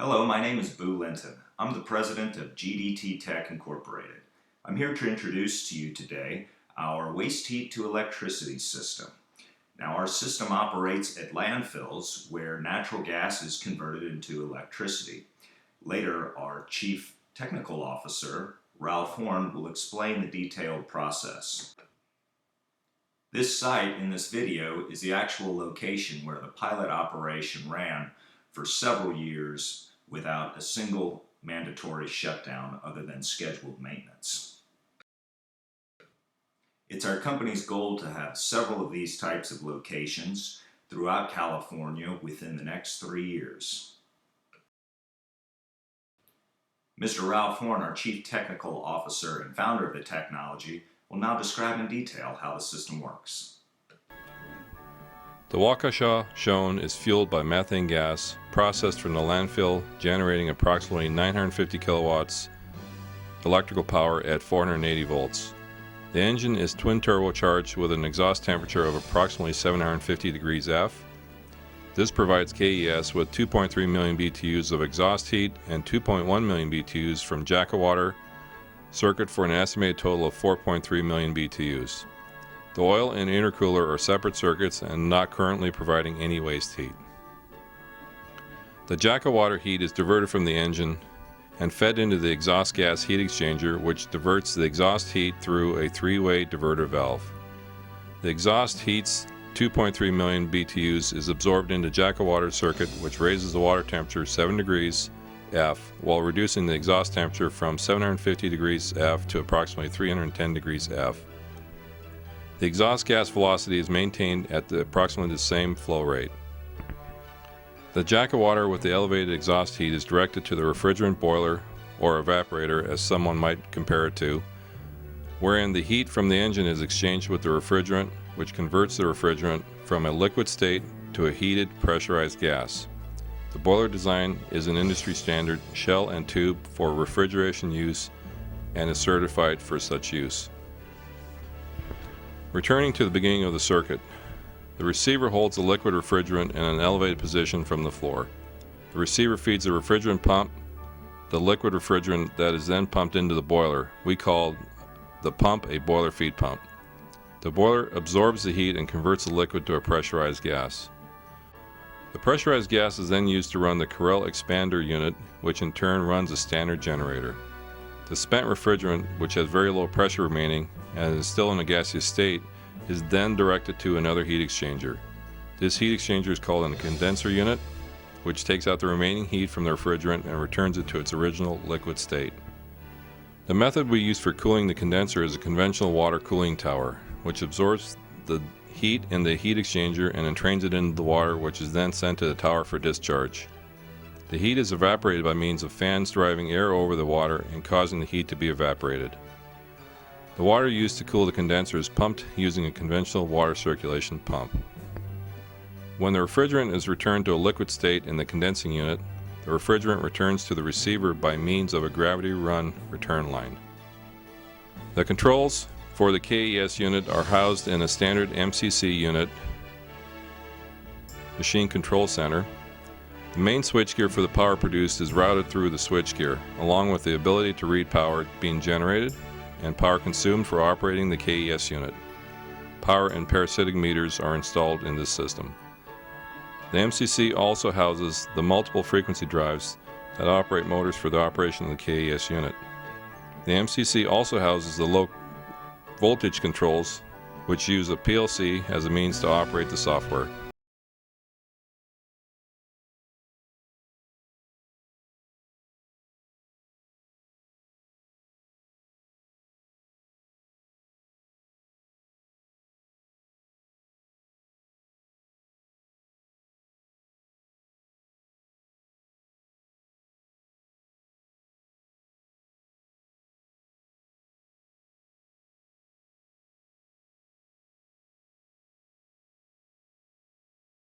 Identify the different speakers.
Speaker 1: Hello, my name is Boo Linton. I'm the president of GDT Tek Incorporated. I'm here to introduce to you today our waste heat to electricity system. Now, our system operates at landfills where natural gas is converted into electricity. Later, our Chief Technical Officer, Ralph Horn, will explain the detailed process. This site in this video is the actual location where the pilot operation ran for several years without a single mandatory shutdown other than scheduled maintenance. It's our company's goal to have several of these types of locations throughout California within the next 3 years. Mr. Ralph Horn, our Chief Technical Officer and founder of the technology, will now describe in detail how the system works.
Speaker 2: The Waukesha shown is fueled by methane gas processed from the landfill, generating approximately 950 kilowatts electrical power at 480 volts. The engine is twin turbocharged with an exhaust temperature of approximately 750 degrees F. This provides KES with 2.3 million BTUs of exhaust heat and 2.1 million BTUs from Jackawater circuit for an estimated total of 4.3 million BTUs. The oil and intercooler are separate circuits and not currently providing any waste heat. The Jackawater heat is diverted from the engine and fed into the exhaust gas heat exchanger, which diverts the exhaust heat through a three-way diverter valve. The exhaust heat's 2.3 million BTUs is absorbed into Jackawater circuit, which raises the water temperature 7 degrees F while reducing the exhaust temperature from 750 degrees F to approximately 310 degrees F. The exhaust gas velocity is maintained at approximately the same flow rate. The Jackawater with the elevated exhaust heat is directed to the refrigerant boiler, or evaporator as someone might compare it to, wherein the heat from the engine is exchanged with the refrigerant, which converts the refrigerant from a liquid state to a heated, pressurized gas. The boiler design is an industry standard shell and tube for refrigeration use and is certified for such use. Returning to the beginning of the circuit, the receiver holds the liquid refrigerant in an elevated position from the floor. The receiver feeds the refrigerant pump, the liquid refrigerant that is then pumped into the boiler. We call the pump a boiler feed pump. The boiler absorbs the heat and converts the liquid to a pressurized gas. The pressurized gas is then used to run the Carrel expander unit, which in turn runs a standard generator. The spent refrigerant, which has very low pressure remaining and is still in a gaseous state, is then directed to another heat exchanger. This heat exchanger is called a condenser unit, which takes out the remaining heat from the refrigerant and returns it to its original liquid state. The method we use for cooling the condenser is a conventional water cooling tower, which absorbs the heat in the heat exchanger and entrains it into the water, which is then sent to the tower for discharge. The heat is evaporated by means of fans driving air over the water and causing the heat to be evaporated. The water used to cool the condenser is pumped using a conventional water circulation pump. When the refrigerant is returned to a liquid state in the condensing unit, the refrigerant returns to the receiver by means of a gravity-run return line. The controls for the KES unit are housed in a standard MCC unit, Machine Control Center. The main switchgear for the power produced is routed through the switchgear, along with the ability to read power being generated and power consumed for operating the KES unit. Power and parasitic meters are installed in this system. The MCC also houses the multiple frequency drives that operate motors for the operation of the KES unit. The MCC also houses the low voltage controls, which use a PLC as a means to operate the software.